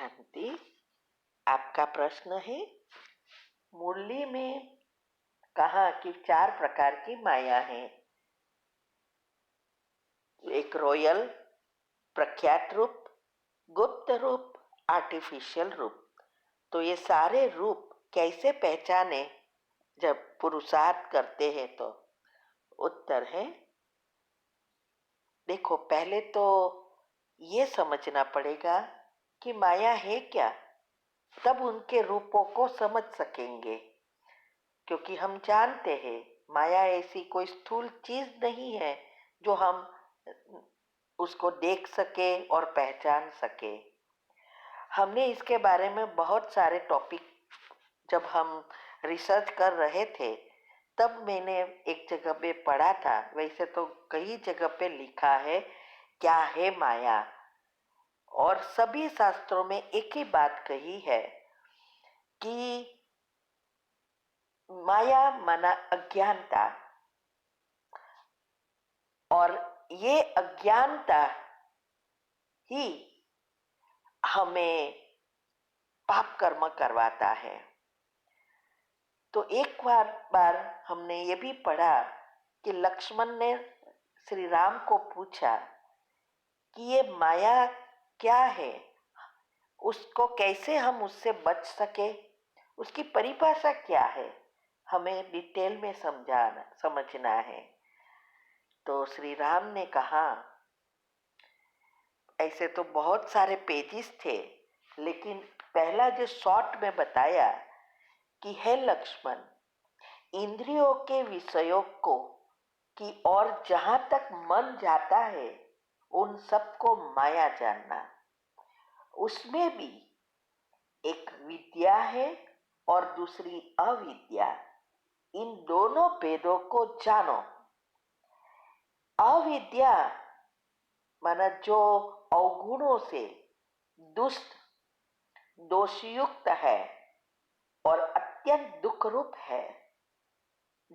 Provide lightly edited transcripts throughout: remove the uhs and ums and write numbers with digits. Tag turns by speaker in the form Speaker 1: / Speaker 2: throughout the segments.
Speaker 1: शांति। आपका प्रश्न है, मुरली में कहा कि 4 प्रकार की माया है। एक रॉयल, प्रख्यात रूप, गुप्त रूप, आर्टिफिशियल रूप। तो ये सारे रूप कैसे पहचाने जब पुरुषार्थ करते हैं? तो उत्तर है, देखो पहले तो ये समझना पड़ेगा कि माया है क्या, तब उनके रूपों को समझ सकेंगे। क्योंकि हम जानते हैं माया ऐसी कोई स्थूल चीज नहीं है जो हम उसको देख सके और पहचान सके। हमने इसके बारे में बहुत सारे टॉपिक जब हम रिसर्च कर रहे थे तब मैंने एक जगह पे पढ़ा था, वैसे तो कई जगह पे लिखा है क्या है माया, और सभी शास्त्रों में एक ही बात कही है कि माया माना अज्ञानता, और ये अज्ञानता ही हमें पाप कर्म करवाता है। तो एक बार हमने ये भी पढ़ा कि लक्ष्मण ने श्री राम को पूछा कि ये माया क्या है, उसको कैसे हम उससे बच सके, उसकी परिभाषा क्या है, हमें डिटेल में समझना है। तो श्री राम ने कहा, ऐसे तो बहुत सारे पेजेस थे, लेकिन पहला जो शॉर्ट में बताया कि हे लक्ष्मण, इंद्रियों के विषयों को की और जहां तक मन जाता है उन सबको माया जानना। उसमें भी एक विद्या है और दूसरी अविद्या, इन दोनों भेदों को जानो। अविद्या माना जो अवगुणों से दुष्ट दोषयुक्त है और अत्यंत दुख रूप है,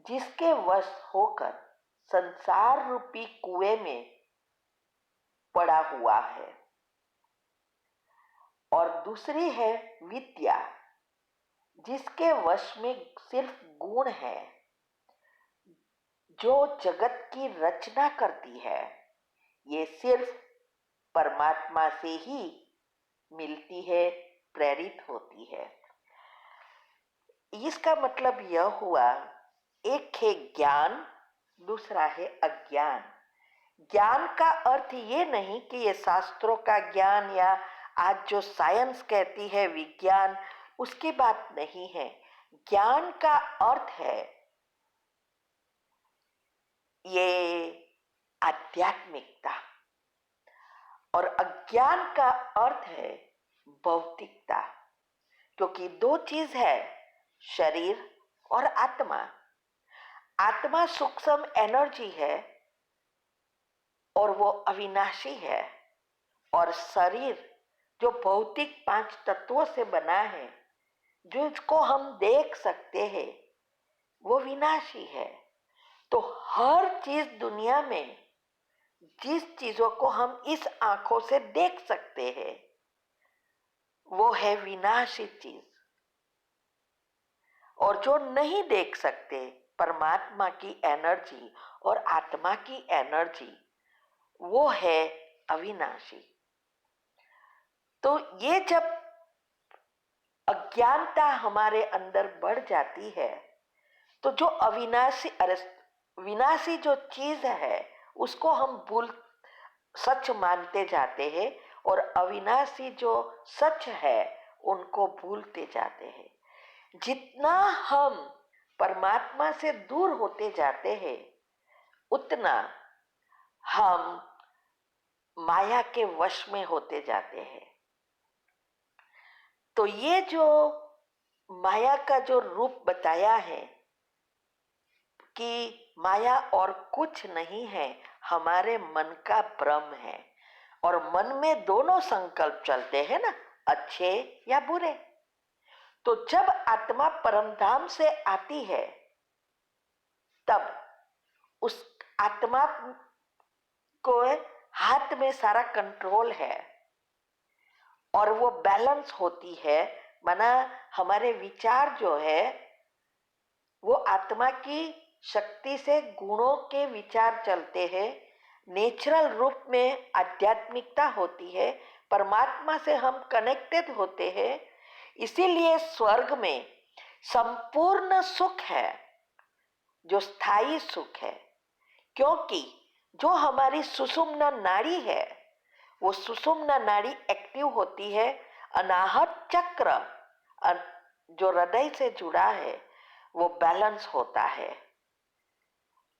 Speaker 1: जिसके वश होकर संसार रूपी कुएं में पड़ा हुआ है। और दूसरी है विद्या, जिसके वश में सिर्फ गुण है, जो जगत की रचना करती है। ये सिर्फ परमात्मा से ही मिलती है, प्रेरित होती है। इसका मतलब यह हुआ, एक है ज्ञान, दूसरा है अज्ञान। ज्ञान का अर्थ ये नहीं कि ये शास्त्रों का ज्ञान या आज जो साइंस कहती है विज्ञान, उसकी बात नहीं है। ज्ञान का अर्थ है ये आध्यात्मिकता, और अज्ञान का अर्थ है भौतिकता। क्योंकि दो चीज है, शरीर और आत्मा। आत्मा सूक्ष्म एनर्जी है और वो अविनाशी है, और शरीर जो भौतिक 5 तत्वों से बना है, जो इसको हम देख सकते हैं, वो विनाशी है। तो हर चीज दुनिया में जिस चीजों को हम इस आंखों से देख सकते हैं वो है विनाशी चीज, और जो नहीं देख सकते, परमात्मा की एनर्जी और आत्मा की एनर्जी, वो है अविनाशी। तो ये जब अज्ञानता हमारे अंदर बढ़ जाती है तो जो अविनाशी विनाशी जो चीज है उसको हम सच मानते जाते हैं, और अविनाशी जो सच है उनको भूलते जाते हैं। जितना हम परमात्मा से दूर होते जाते हैं उतना हम माया के वश में होते जाते हैं। तो ये जो माया का जो रूप बताया है कि माया और कुछ नहीं है, हमारे मन का भ्रम है। और मन में दोनों संकल्प चलते हैं ना, अच्छे या बुरे। तो जब आत्मा परमधाम से आती है तब उस आत्मा को हाथ में सारा कंट्रोल है, और वो बैलेंस होती है, माना हमारे विचार जो है वो आत्मा की शक्ति से गुणों के विचार चलते हैं, नेचुरल रूप में आध्यात्मिकता होती है, परमात्मा से हम कनेक्टेड होते हैं। इसीलिए स्वर्ग में संपूर्ण सुख है, जो स्थायी सुख है, क्योंकि जो हमारी सुषुम्ना नाड़ी है वो सुषुम्ना नाड़ी एक्टिव होती है, अनाहत चक्र जो हृदय से जुड़ा है वो बैलेंस होता है।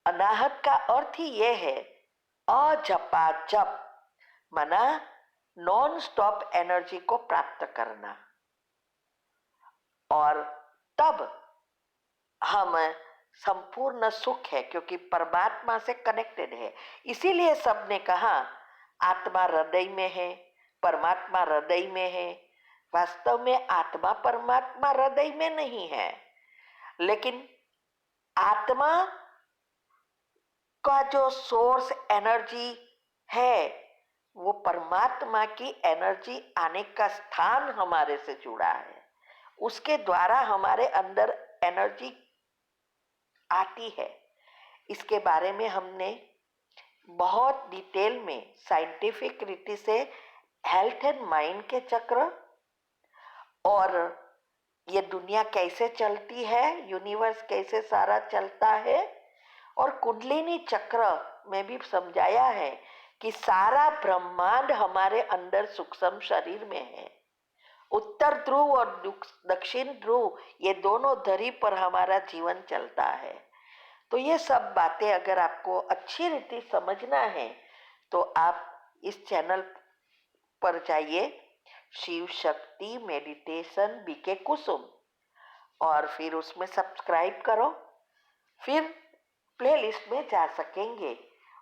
Speaker 1: अनाहत का अर्थ ही ये है अजपा जप, माना नॉन स्टॉप एनर्जी को प्राप्त करना, और तब हम संपूर्ण सुख है क्योंकि परमात्मा से कनेक्टेड है। इसीलिए सबने कहा आत्मा हृदय में है, परमात्मा हृदय में है। वास्तव में आत्मा परमात्मा हृदय में नहीं है, लेकिन आत्मा का जो सोर्स एनर्जी है वो परमात्मा की एनर्जी आने का स्थान हमारे से जुड़ा है, उसके द्वारा हमारे अंदर एनर्जी आती है। इसके बारे में हमने बहुत डिटेल में साइंटिफिक रीति से हेल्थ एंड माइंड के चक्र और ये दुनिया कैसे चलती है, यूनिवर्स कैसे सारा चलता है, और कुंडलिनी चक्र में भी समझाया है कि सारा ब्रह्मांड हमारे अंदर सूक्ष्म शरीर में है। उत्तर ध्रुव और दक्षिण ध्रुव ये दोनों धरी पर हमारा जीवन चलता है। तो ये सब बातें अगर आपको अच्छी रीति समझना है तो आप इस चैनल पर जाइए, शिव शक्ति मेडिटेशन बीके कुसुम, और फिर उसमें सब्सक्राइब करो। फिर प्लेलिस्ट में जा सकेंगे,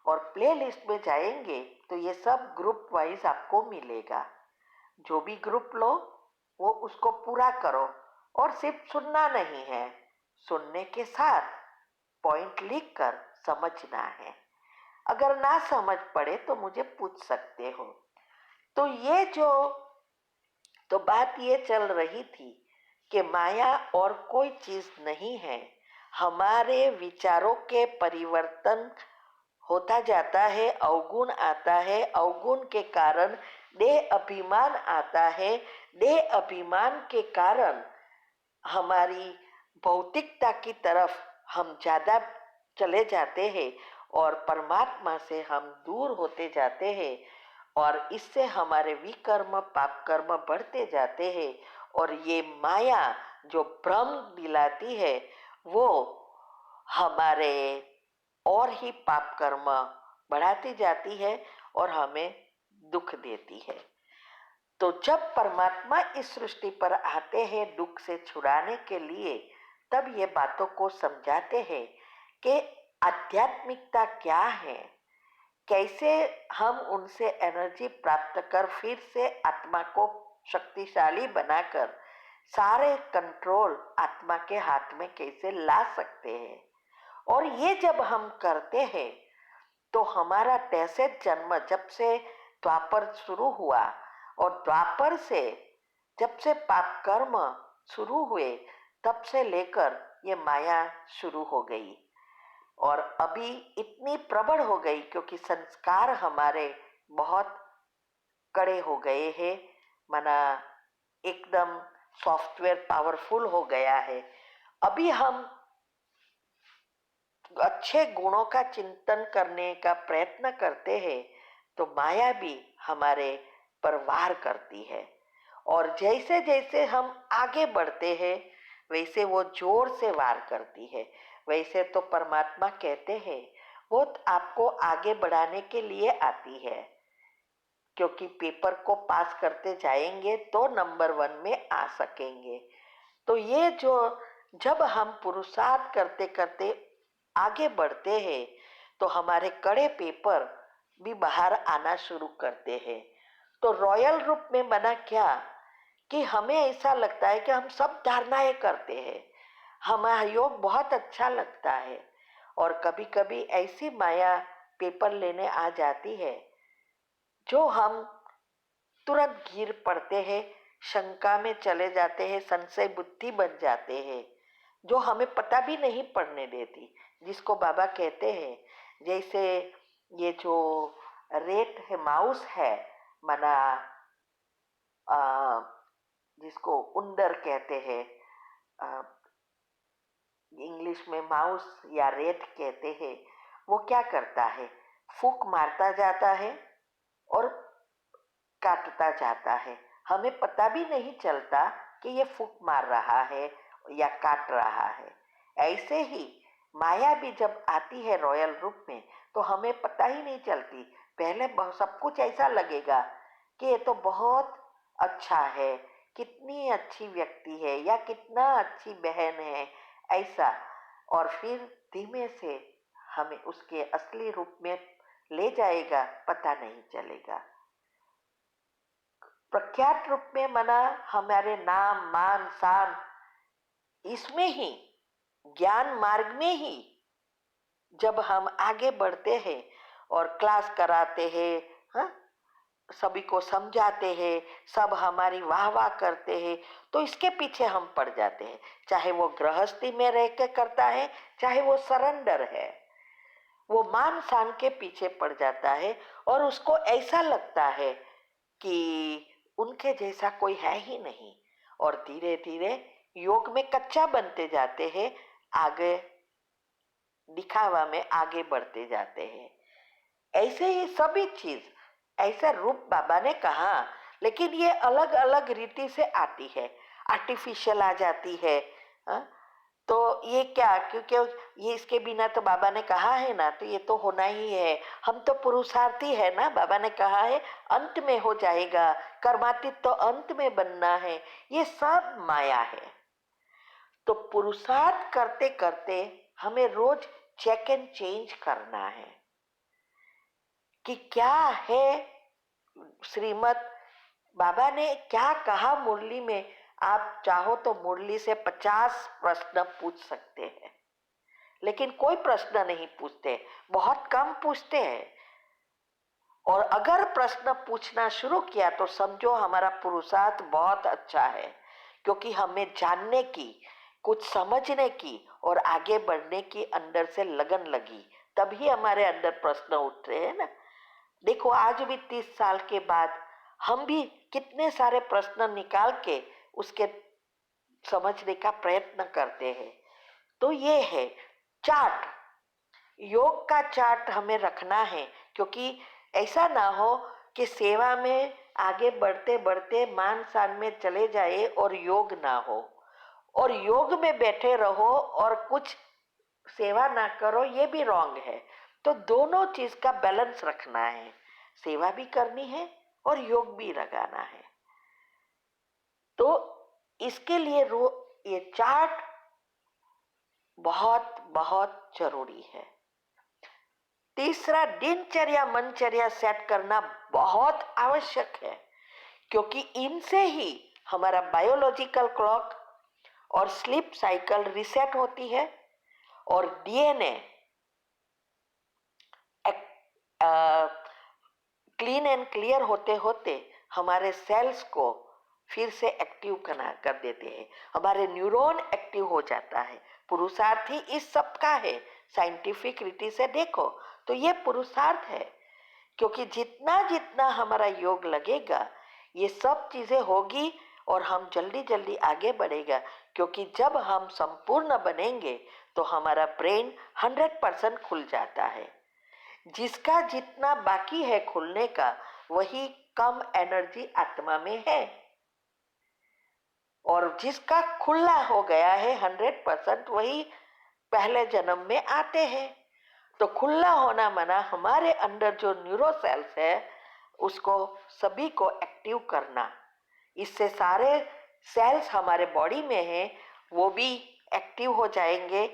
Speaker 1: और प्लेलिस्ट में जाएंगे तो ये सब ग्रुप वाइज आपको मिलेगा। जो भी ग्रुप लो वो उसको पूरा करो, और सिर्फ सुनना नहीं है, सुनने के साथ पॉइंट लिखकर समझना है। अगर ना समझ पड़े तो मुझे पूछ सकते हो। तो ये जो तो बात ये चल रही थी कि माया और कोई चीज नहीं है, हमारे विचारों के परिवर्तन होता जाता है, अवगुण आता है, अवगुण के कारण देह अभिमान आता है, देह अभिमान के कारण हमारी भौतिकता की तरफ हम ज्यादा चले जाते हैं और परमात्मा से हम दूर होते जाते हैं, और इससे हमारे विकर्म पाप कर्म बढ़ते जाते हैं। और ये माया जो भ्रम दिलाती है वो हमारे और ही पाप कर्म बढ़ाती जाती है और हमें दुख देती है। तो जब परमात्मा इस सृष्टि पर आते हैं दुख से छुड़ाने के लिए, तब ये बातों को समझाते हैं कि आध्यात्मिकता क्या है, कैसे हम उनसे एनर्जी प्राप्त कर फिर से आत्मा को शक्तिशाली बनाकर सारे कंट्रोल आत्मा के हाथ में कैसे ला सकते हैं। और ये जब हम करते हैं तो हमारा 63 जन्म जब से द्वापर शुरू हुआ, और द्वापर से जब से पाप कर्म शुरू हुए तब से लेकर ये माया शुरू हो गई, और अभी इतनी प्रबल हो गई क्योंकि संस्कार हमारे बहुत कड़े हो गए हैं, माना एकदम सॉफ्टवेयर पावरफुल हो गया है। अभी हम अच्छे गुणों का चिंतन करने का प्रयत्न करते हैं तो माया भी हमारे पर वार करती है, और जैसे जैसे हम आगे बढ़ते हैं वैसे वो जोर से वार करती है। वैसे तो परमात्मा कहते हैं वो आपको आगे बढ़ाने के लिए आती है, क्योंकि पेपर को पास करते जाएंगे तो नंबर 1 में आ सकेंगे। तो ये जो जब हम पुरुषार्थ करते करते आगे बढ़ते हैं तो हमारे कड़े पेपर भी बाहर आना शुरू करते हैं। तो रॉयल रूप में बना क्या कि हमें ऐसा लगता है कि हम सब धारणाएं करते हैं, हमारा योग बहुत अच्छा लगता है, और कभी कभी ऐसी माया पेपर लेने आ जाती है जो हम तुरंत गिर पड़ते हैं, शंका में चले जाते हैं, संशय बुद्धि बन जाते हैं, जो हमें पता भी नहीं पड़ने देती, जिसको बाबा कहते हैं। जैसे ये जो रेट है, माउस है, मना जिसको उंदर कहते हैं, इंग्लिश में माउस या रेट कहते हैं, वो क्या करता है, फूंक मारता जाता है और काटता जाता है। हमें पता भी नहीं चलता कि ये फूंक मार रहा है या काट रहा है। ऐसे ही माया भी जब आती है रॉयल रूप में, तो हमें पता ही नहीं चलती। पहले सब कुछ ऐसा लगेगा कि ये तो बहुत अच्छा है, कितनी अच्छी व्यक्ति है या कितना अच्छी बहन है, ऐसा। और फिर धीमे से हमें उसके असली रूप में ले जाएगा, पता नहीं चलेगा। प्रख्यात रूप में मना हमारे नाम मान शान, इसमें ही ज्ञान मार्ग में ही जब हम आगे बढ़ते हैं और क्लास कराते हैं, हाँ, सभी को समझाते हैं, सब हमारी वाह वाह करते हैं, तो इसके पीछे हम पड़ जाते हैं। चाहे वो गृहस्थी में रह के करता है, चाहे वो सरेंडर है, वो मान शान के पीछे पड़ जाता है और उसको ऐसा लगता है कि उनके जैसा कोई है ही नहीं। और धीरे धीरे योग में कच्चा बनते जाते हैं, आगे दिखावा में आगे बढ़ते जाते हैं। ऐसे ही सभी चीज, ऐसा रूप बाबा ने कहा, लेकिन ये अलग अलग रीति से आती है, आर्टिफिशियल आ जाती है। हाँ? तो ये क्या, क्योंकि ये इसके बिना तो बाबा ने कहा है ना, तो ये तो होना ही है। हम तो पुरुषार्थी है ना, बाबा ने कहा है अंत में हो जाएगा, कर्मातीत तो अंत में बनना है। ये सब माया है। तो पुरुषार्थ करते करते हमें रोज चेक एंड चेंज करना है कि क्या है श्रीमत। बाबा ने क्या कहा मुरली में, आप चाहो तो मुरली से 50 प्रश्न पूछ सकते हैं, लेकिन कोई प्रश्न नहीं पूछते, बहुत कम पूछते हैं। और अगर प्रश्न पूछना शुरू किया तो समझो हमारा पुरुषार्थ बहुत अच्छा है, क्योंकि हमें जानने की, कुछ समझने की और आगे बढ़ने की अंदर से लगन लगी, तभी हमारे अंदर प्रश्न उठ रहे हैं ना। देखो आज भी 30 साल के बाद हम भी कितने सारे प्रश्न निकाल के उसके समझने का प्रयत्न करते हैं। तो ये है चार्ट, योग का चार्ट हमें रखना है, क्योंकि ऐसा ना हो कि सेवा में आगे बढ़ते बढ़ते मान शान में चले जाए और योग ना हो, और योग में बैठे रहो और कुछ सेवा ना करो, ये भी रॉन्ग है। तो दोनों चीज का बैलेंस रखना है, सेवा भी करनी है और योग भी लगाना है। तो इसके लिए ये चार्ट बहुत बहुत जरूरी है। तीसरा, दिनचर्या मनचर्या सेट करना बहुत आवश्यक है, क्योंकि इनसे ही हमारा बायोलॉजिकल क्लॉक और स्लीप साइकिल रिसेट होती है और डीएनए क्लीन एंड क्लियर होते होते हमारे सेल्स को फिर से एक्टिव कर देते हैं, हमारे न्यूरॉन एक्टिव हो जाता है। पुरुषार्थ ही इस सब का है। साइंटिफिक रीति से देखो तो ये पुरुषार्थ है, क्योंकि जितना जितना हमारा योग लगेगा ये सब चीजें होगी और हम जल्दी जल्दी आगे बढ़ेगा। क्योंकि जब हम संपूर्ण बनेंगे तो हमारा ब्रेन 100% खुल जाता है। जिसका जितना बाकी है खुलने का, वही कम एनर्जी आत्मा में है, और जिसका खुला हो गया है 100%, वही पहले जन्म में आते हैं। तो खुला होना मना हमारे अंदर जो न्यूरो सेल्स है उसको सभी को एक्टिव करना। इससे सारे सेल्स हमारे बॉडी में है वो भी एक्टिव हो जाएंगे,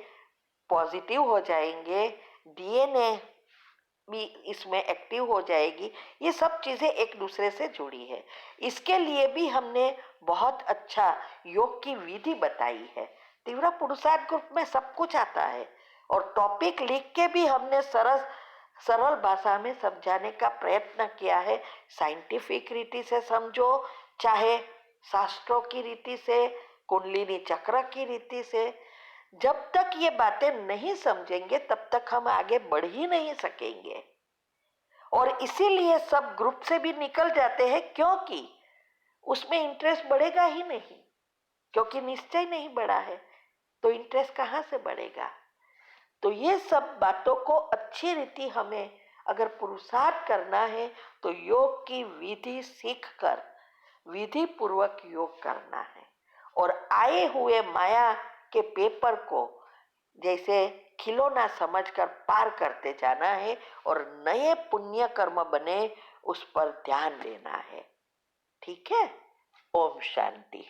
Speaker 1: पॉजिटिव हो जाएंगे, डीएनए भी इसमें एक्टिव हो जाएगी। ये सब चीजें एक दूसरे से जुड़ी है। इसके लिए भी हमने बहुत अच्छा योग की विधि बताई है। तीव्र पुरुषार्थ ग्रुप में सब कुछ आता है और टॉपिक लिख के भी हमने सरस सरल भाषा में समझाने का प्रयत्न किया है। साइंटिफिक रीति से समझो, चाहे शास्त्रों की रीति से, कुंडलिनी चक्र की रीति से। जब तक ये बातें नहीं समझेंगे तब तक हम आगे बढ़ ही नहीं सकेंगे। और इसीलिए सब ग्रुप से भी निकल जाते हैं, क्योंकि उसमें इंटरेस्ट बढ़ेगा ही नहीं, क्योंकि निश्चय नहीं बढ़ा है तो इंटरेस्ट कहाँ से बढ़ेगा। तो ये सब बातों को अच्छी रीति हमें अगर पुरुषार्थ करना है तो योग की विधि सीखकर विधि पूर्वक योग करना है और आए हुए माया के पेपर को जैसे खिलौना समझकर पार करते जाना है और नए पुण्य कर्म बने उस पर ध्यान देना है। ठीक है। ओम शांति।